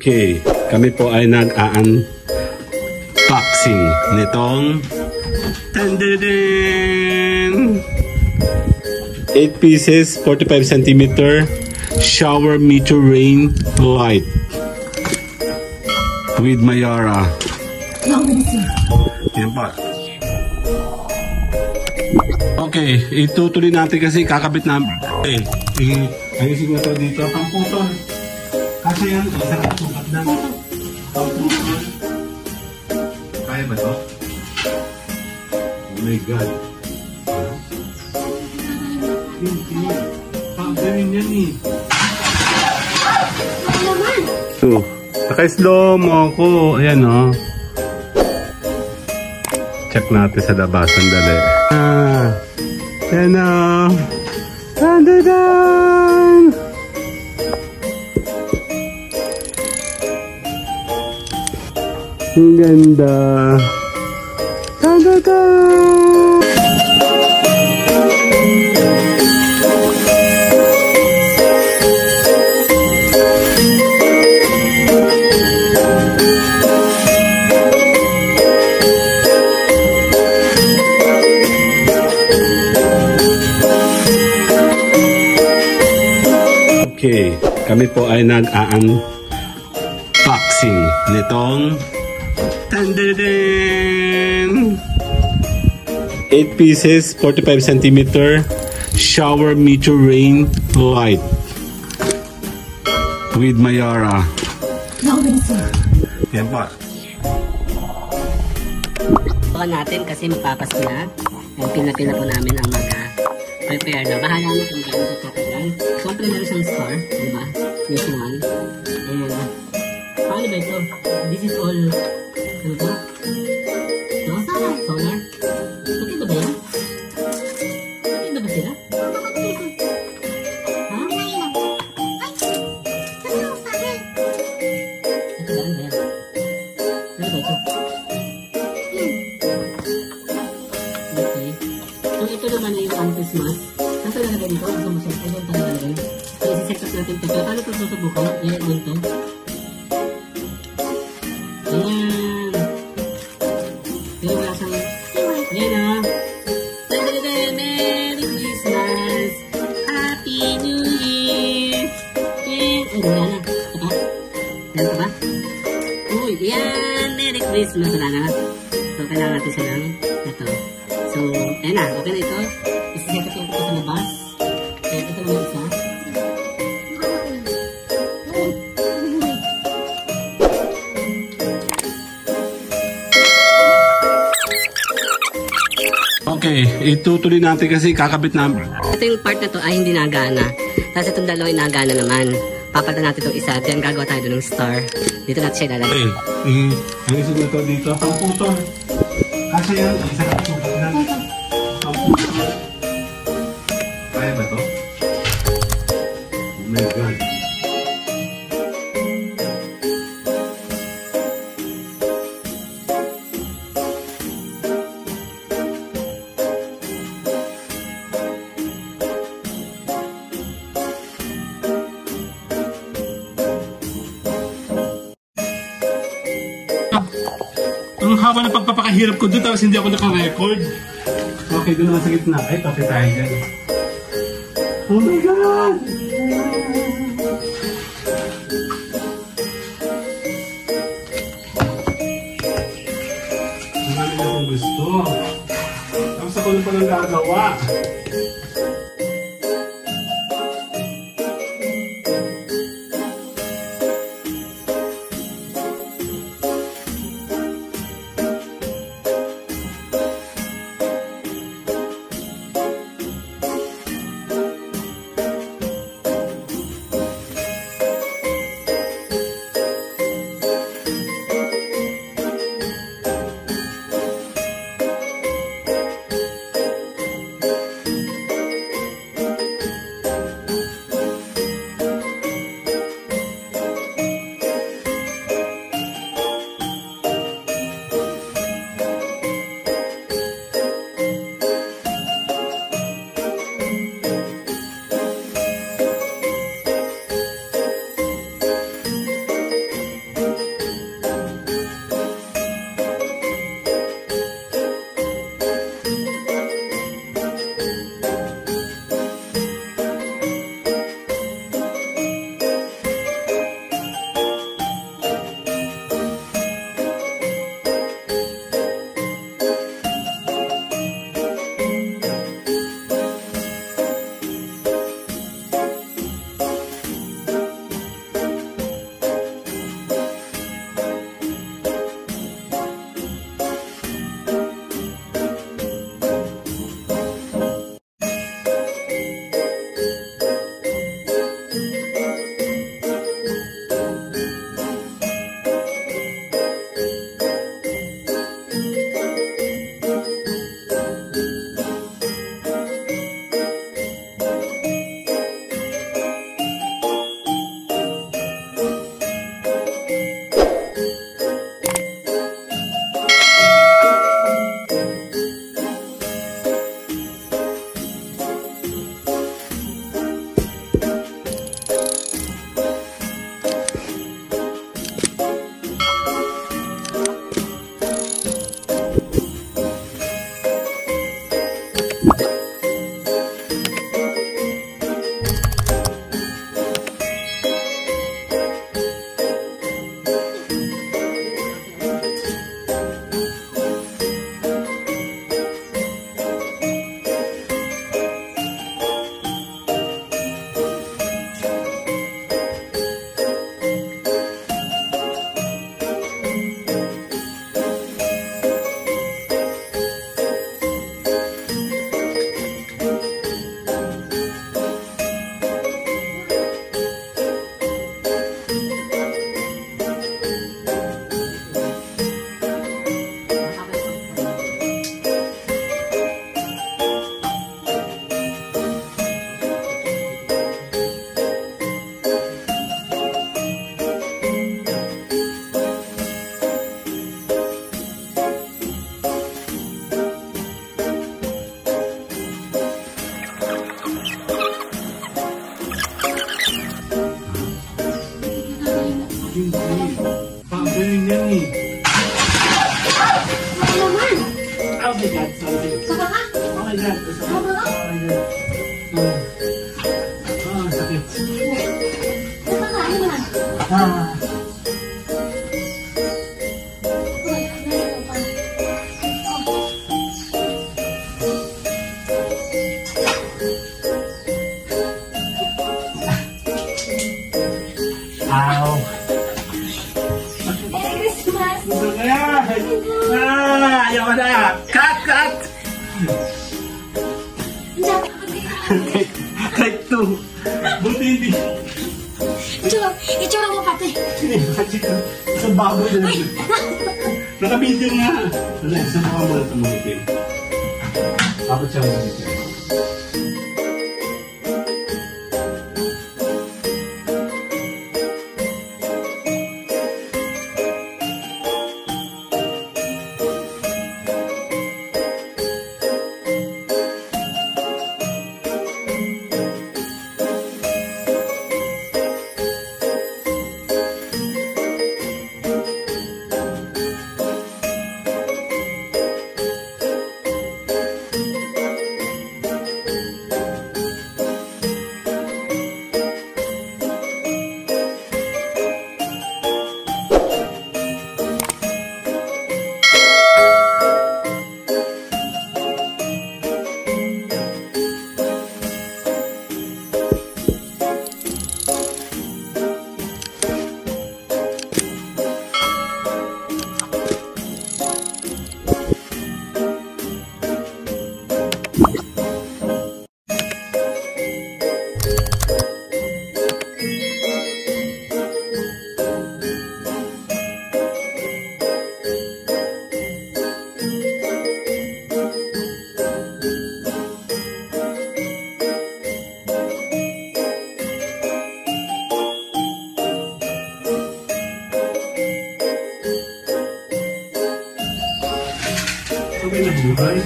Okay, kami po ay nag-unboxing nitong 8 pieces, 45 cm shower meter rain light with Mayara. Yan pa. Okay, itutuloy natin kasi kakabit namin. Okay, ayusin na ito dito. Pangputol. Kasi yan, isang sukat na. Pangputol. Kaya ba ito? Oh my God. Hindi. Panggaling yan eh. So, naka-slow mo ako. Ayan o. Check natin sa labas. Sandali. Ayan o. Dandadan! Ang ganda. Dandadan! Okay, kami po ay nag-unboxing nitong 8 pieces, 45 cm shower meter rain light with Mayara. Yan pa. Bukan natin kasi magpapasko na. Pinapila po namin ang prepare na. Bahala mo kung gaano ito katagal. Siyempre meron siyang store, diba? Usual. And, paano ba ito? This is all, ano ito? Ito? Solar? Maganda ba yan? Maganda ba sila? Ha? Ito ba? Ano ba yan? Ano ba ito? Okay. So ito naman ay yung anti-smart. Nasa nalagay dito? Ang sumusok. Ay, doon pa nalagay. So, isi-set up natin ito. So, paano ito susubukan? Yan, doon ito. Ayan. Pero wala siyang... Ayan o. Merry Christmas! Happy New Year! Ay, wala na. Ito pa? Ganito ba? Uy, ayan! Merry Christmas! Wala na. So, kailangan natin siya ng ito. So, ayan na. Okay na ito. Isi-set up ito sa labas. Ayan, ito naman isa. Okay, itutuloy natin kasi kakabit namin. Ito yung part na to ay hindi nagana. Tapos itong dalawa ay nagana naman. Papalitan natin itong isa. Then gagawa tayo doon ng star. Dito natin siya ilalagay. Okay, ayusin na ito dito. Pangputol. Kasi yan, isang sukat na. Pangputol. Kaya ba ito? Oh my God. Ang haba ng pagpapakahirap ko doon tapos hindi ako naka-record. Okay, doon naman sa gitna. Ay, pati tayo dyan. Oh my God! Ang dami na akong gusto. Tapos ako lang palang gagawa. Hindi. Pagaling yan eh. Ano naman? Oh my God, sorry. Saka ka? Oh my God. Saka ka? Sakit. Saka ka? Ano naman? Ow. Merry Christmas! Ayaw ko na. Cut, cut. Kahit two. Buti hindi. Itsura mo pati. Isang bago na lang. Naka-video nga. Wala, isang baka mo na tumulitin. Tapos siya tumulitin. Sabay na buhay.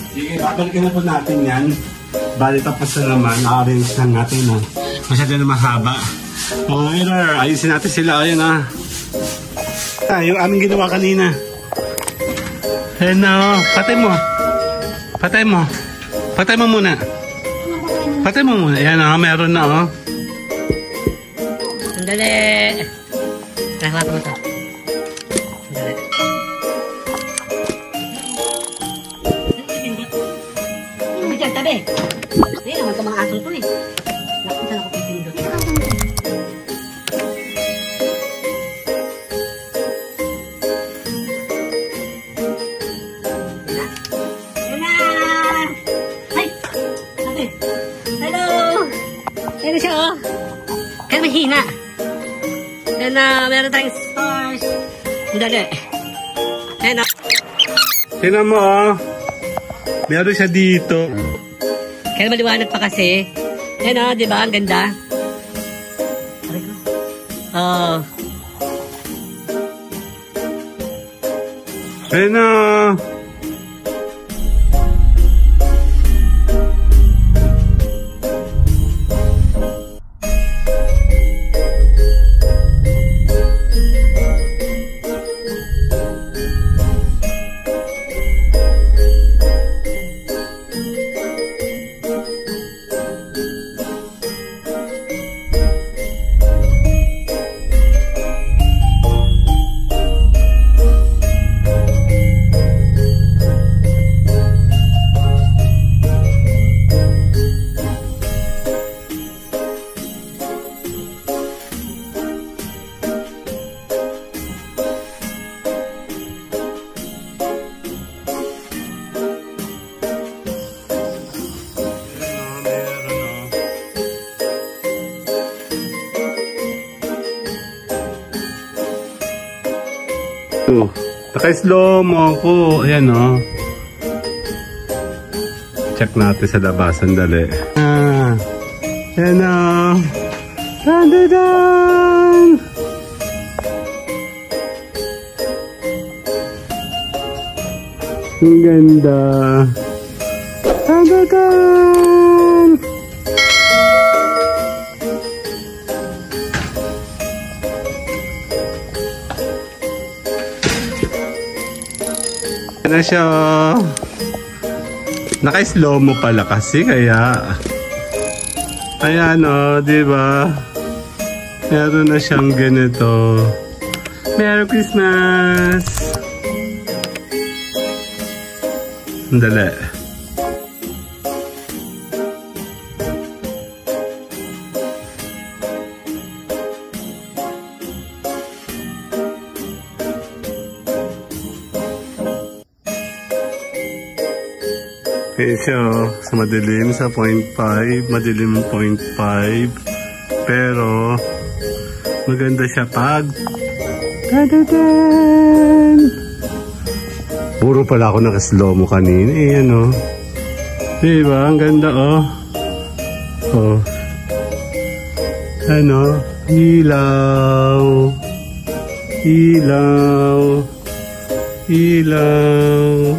Sige, babalikan na po natin yan. Bali tapos na naman, na-arrange lang natin na. Masyado na mahaba. Oh, mirror, ayusin natin sila. Ayun ah. Yung aming ginawa kanina. Ayan na oh. Patay mo. Patay mo. Patay mo muna. Patay mo muna. Ayan oh, meron na oh. Sandali. Nakakot mo to. Sandali. Ano dyan, tabi? Hindi naman ito mga asong to eh. Naku, saan ako pipindot? Yan na! Ay! Tabi! Hello! Yan na siya oh. Kaya mahina. Yan na, meron tayong stars. Sandali. Yan na. Tingnan mo oh. Meron siya dito. Kaya maliwanag pa kasi. Yan o, di ba? Ang ganda. Oh. Ayan na. Naka-slow mo ako. Ayan o. Check natin sa labas. Sandali. Ayan o. Tadadan! Ang ganda. Tadadan! na siya. Naka-slow mo pala kasi kaya. Ayan o, diba? Meron na siyang ganito. Merry Christmas! Dali. Okay siya, sa madilim, sa 0.5, madilim 0.5, pero maganda siya pag tadadaan! Puro pala ako naka-slow mo kanina, eh ano, diba, ang ganda oh, oh, ano, ilaw, ilaw, ilaw.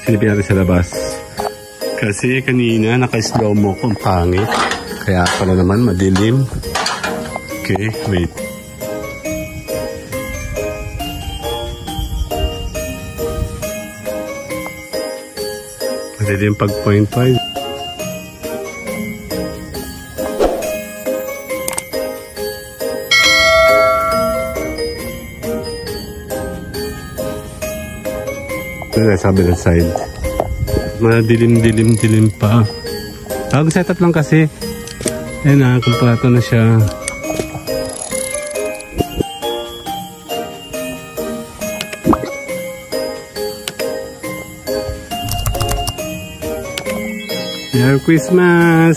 Silipin natin sa labas. Kasi kanina naka-slow mo kung pangit. Kaya pala naman madilim. Okay, wait. Madilim pag 0.5. Sa kabilang side. Madilim-dilim-dilim pa. Ang setup lang kasi. Ayan na, kumpleto na siya. Merry Christmas!